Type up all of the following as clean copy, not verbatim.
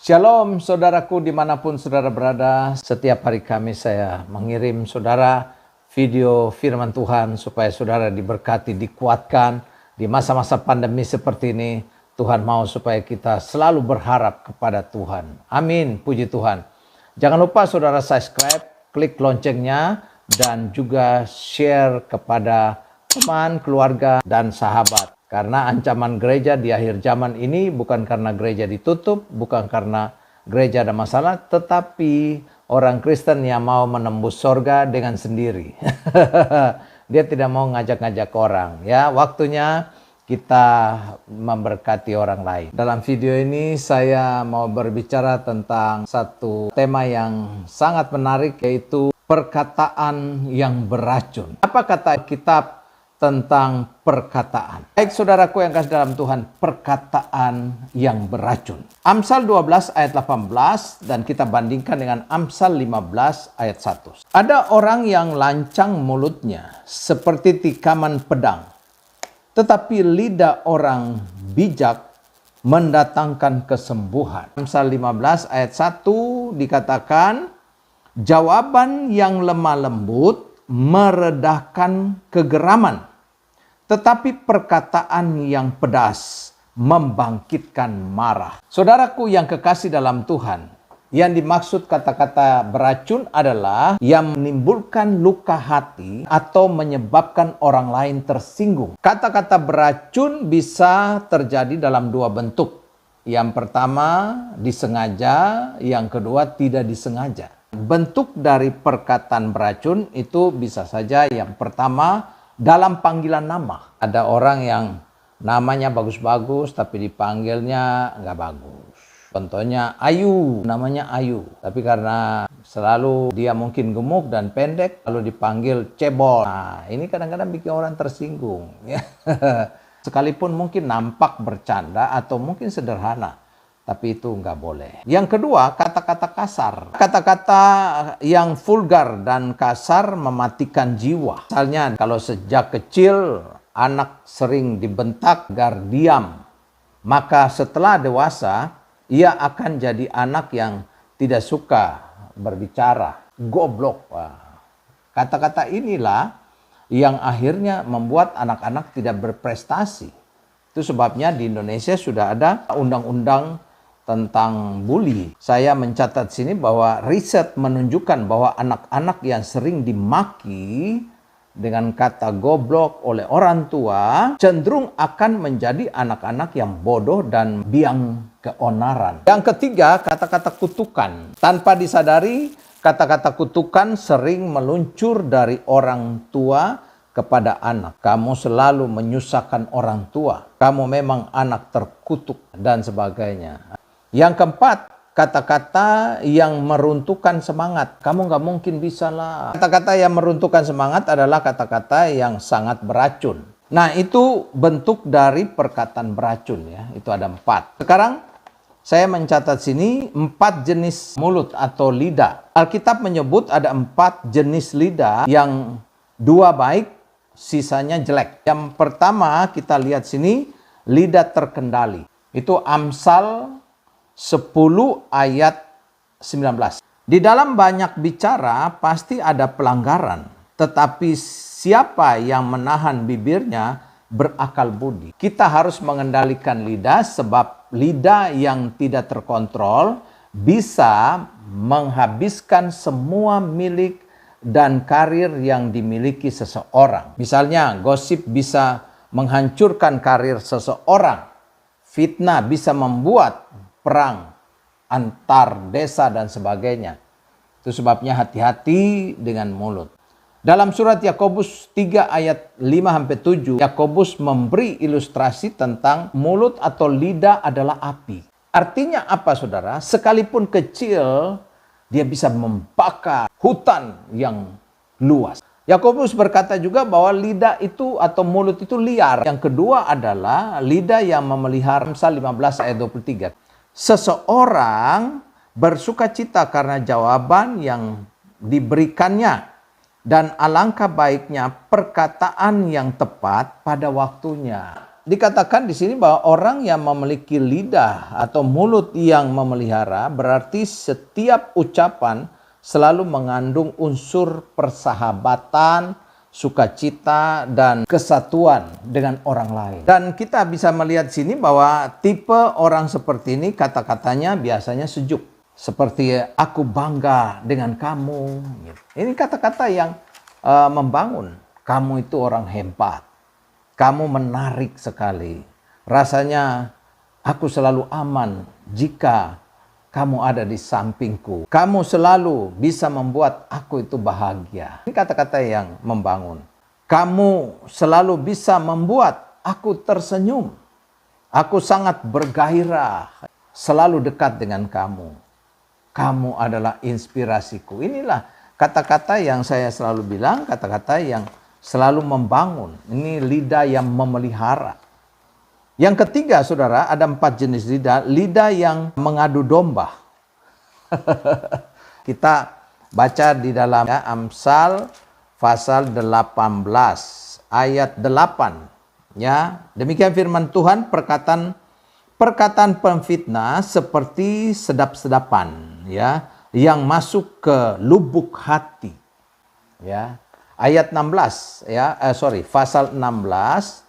Shalom saudaraku dimanapun saudara berada. Setiap hari Kamis saya mengirim saudara video firman Tuhan supaya saudara diberkati, dikuatkan di masa-masa pandemi seperti ini. Tuhan mau supaya kita selalu berharap kepada Tuhan. Amin, puji Tuhan. Jangan lupa saudara subscribe, klik loncengnya, dan juga share kepada teman, keluarga, dan sahabat. Karena ancaman gereja di akhir zaman ini bukan karena gereja ditutup, bukan karena gereja ada masalah, tetapi orang Kristen yang mau menembus sorga dengan sendiri. Dia tidak mau ngajak-ngajak orang. Ya, waktunya kita memberkati orang lain. Dalam video ini saya mau berbicara tentang satu tema yang sangat menarik, yaitu perkataan yang beracun. Apa kata kitab tentang perkataan? Baik saudaraku yang kasih dalam Tuhan, perkataan yang beracun. Amsal 12 ayat 18 dan kita bandingkan dengan Amsal 15 ayat 1. Ada orang yang lancang mulutnya seperti tikaman pedang, tetapi lidah orang bijak mendatangkan kesembuhan. Amsal 15 ayat 1 dikatakan, jawaban yang lemah lembut meredahkan kegeraman, tetapi perkataan yang pedas membangkitkan marah. Saudaraku yang kekasih dalam Tuhan, yang dimaksud kata-kata beracun adalah yang menimbulkan luka hati atau menyebabkan orang lain tersinggung. Kata-kata beracun bisa terjadi dalam dua bentuk. Yang pertama disengaja, yang kedua tidak disengaja. Bentuk dari perkataan beracun itu bisa saja yang pertama dalam panggilan nama. Ada orang yang namanya bagus-bagus tapi dipanggilnya nggak bagus. Contohnya Ayu, namanya Ayu. Tapi karena selalu dia mungkin gemuk dan pendek, lalu dipanggil cebol. Nah, ini kadang-kadang bikin orang tersinggung. Sekalipun mungkin nampak bercanda atau mungkin sederhana. Tapi itu nggak boleh. Yang kedua, kata-kata kasar. Kata-kata yang vulgar dan kasar mematikan jiwa. Misalnya kalau sejak kecil anak sering dibentak agar diam, maka setelah dewasa ia akan jadi anak yang tidak suka berbicara. Goblok. Kata-kata inilah yang akhirnya membuat anak-anak tidak berprestasi. Itu sebabnya di Indonesia sudah ada undang-undang tentang bully. Saya mencatat sini bahwa riset menunjukkan bahwa anak-anak yang sering dimaki dengan kata goblok oleh orang tua cenderung akan menjadi anak-anak yang bodoh dan biang keonaran. Yang ketiga, kata-kata kutukan. Tanpa disadari, kata-kata kutukan sering meluncur dari orang tua kepada anak. Kamu selalu menyusahkan orang tua. Kamu memang anak terkutuk dan sebagainya. Yang keempat, kata-kata yang meruntuhkan semangat. Kamu nggak mungkin bisa lah. Kata-kata yang meruntuhkan semangat adalah kata-kata yang sangat beracun. Nah, itu bentuk dari perkataan beracun ya. Itu ada 4. Sekarang saya mencatat sini 4 jenis mulut atau lidah. Alkitab menyebut ada 4 jenis lidah, yang 2 baik, sisanya jelek. Yang pertama kita lihat sini, lidah terkendali. Itu Amsal 10 ayat 19. Di dalam banyak bicara pasti ada pelanggaran, tetapi siapa yang menahan bibirnya berakal budi. Kita harus mengendalikan lidah, sebab lidah yang tidak terkontrol bisa menghabiskan semua milik dan karir yang dimiliki seseorang. Misalnya, gosip bisa menghancurkan karir seseorang. Fitnah bisa membuat perang antar desa dan sebagainya. Itu sebabnya hati-hati dengan mulut. Dalam surat Yakobus 3 ayat 5-7, Yakobus memberi ilustrasi tentang mulut atau lidah adalah api. Artinya apa saudara? Sekalipun kecil, dia bisa membakar hutan yang luas. Yakobus berkata juga bahwa lidah itu atau mulut itu liar. Yang kedua adalah lidah yang memelihara. Amsal 15 ayat 23. Seseorang bersuka cita karena jawaban yang diberikannya, dan alangkah baiknya perkataan yang tepat pada waktunya. dikatakan di sini bahwa orang yang memiliki lidah atau mulut yang memelihara berarti setiap ucapan selalu mengandung unsur persahabatan, sukacita, dan kesatuan dengan orang lain. Dan kita bisa melihat sini bahwa tipe orang seperti ini kata-katanya biasanya sejuk. Seperti aku bangga dengan kamu. Ini kata-kata yang membangun. Kamu itu orang hebat. Kamu menarik sekali. Rasanya aku selalu aman jika kamu ada di sampingku. Kamu selalu bisa membuat aku itu bahagia. Ini kata-kata yang membangun. Kamu selalu bisa membuat aku tersenyum. Aku sangat bergairah. Selalu dekat dengan kamu. Kamu adalah inspirasiku. Inilah kata-kata yang saya selalu bilang, kata-kata yang selalu membangun. Ini lidah yang memelihara. Yang ketiga, saudara, ada 4 jenis lidah. Lidah yang mengadu domba. Kita baca di dalam Amsal pasal 18 ayat 8. Ya, demikian firman Tuhan, perkataan pemfitnah seperti sedap-sedapan, ya, yang masuk ke lubuk hati. Ya, ayat 16, ya, pasal 16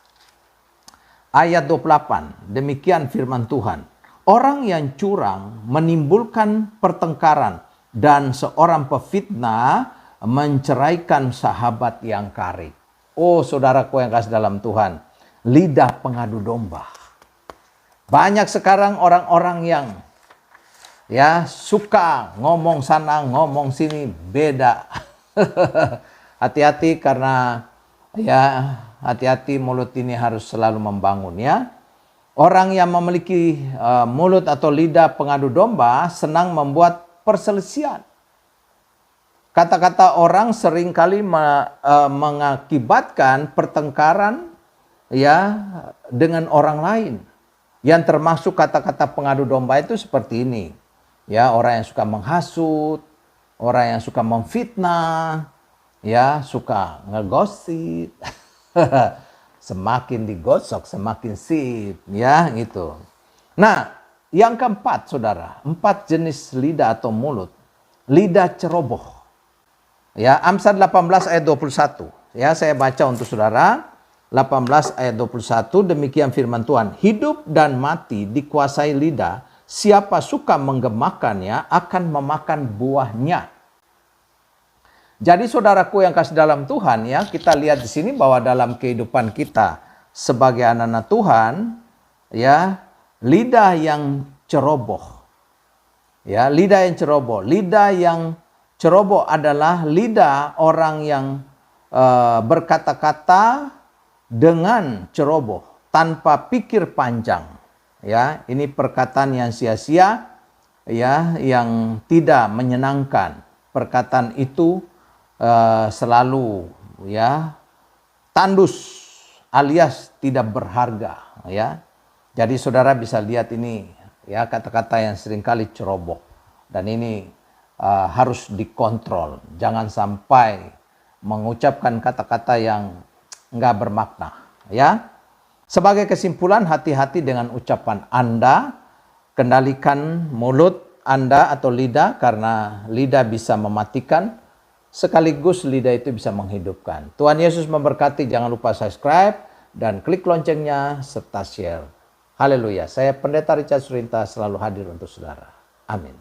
ayat 28. Demikian firman Tuhan. Orang yang curang menimbulkan pertengkaran dan seorang pefitnah menceraikan sahabat yang karib. Oh, saudaraku yang kasih dalam Tuhan, lidah pengadu domba. Banyak sekarang orang-orang yang suka ngomong sana, ngomong sini, beda. Hati-hati karena hati-hati, mulut ini harus selalu membangun, ya. Orang yang memiliki mulut atau lidah pengadu domba senang membuat perselisihan. Kata-kata orang seringkali mengakibatkan pertengkaran, ya, dengan orang lain. Yang termasuk kata-kata pengadu domba itu seperti ini. Ya, orang yang suka menghasut, orang yang suka memfitnah, ya, suka ngegosip. Semakin digosok, semakin sip, ya, gitu. Nah, yang keempat, saudara, 4 jenis lidah atau mulut. Lidah ceroboh. Ya, Amsal 18 ayat 21. Ya, saya baca untuk saudara. 18 ayat 21, demikian firman Tuhan. Hidup dan mati dikuasai lidah. Siapa suka menggemakannya akan memakan buahnya. Jadi saudaraku yang kasih dalam Tuhan, ya, kita lihat di sini bahwa dalam kehidupan kita sebagai anak-anak Tuhan, ya, lidah yang ceroboh. Ya, lidah yang ceroboh. Lidah yang ceroboh adalah lidah orang yang berkata-kata dengan ceroboh, tanpa pikir panjang. Ya, ini perkataan yang sia-sia, ya, yang tidak menyenangkan. Perkataan itu selalu, ya, tandus alias tidak berharga, ya. Jadi saudara bisa lihat ini, ya, kata-kata yang seringkali ceroboh, dan ini harus dikontrol. Jangan sampai mengucapkan kata-kata yang nggak bermakna, ya. Sebagai kesimpulan, hati-hati dengan ucapan Anda. Kendalikan mulut Anda atau lidah, karena lidah bisa mematikan, sekaligus lidah itu bisa menghidupkan. Tuhan Yesus memberkati. Jangan lupa subscribe dan klik loncengnya serta share. Haleluya. Saya Pendeta Richard Surinta selalu hadir untuk saudara. Amin.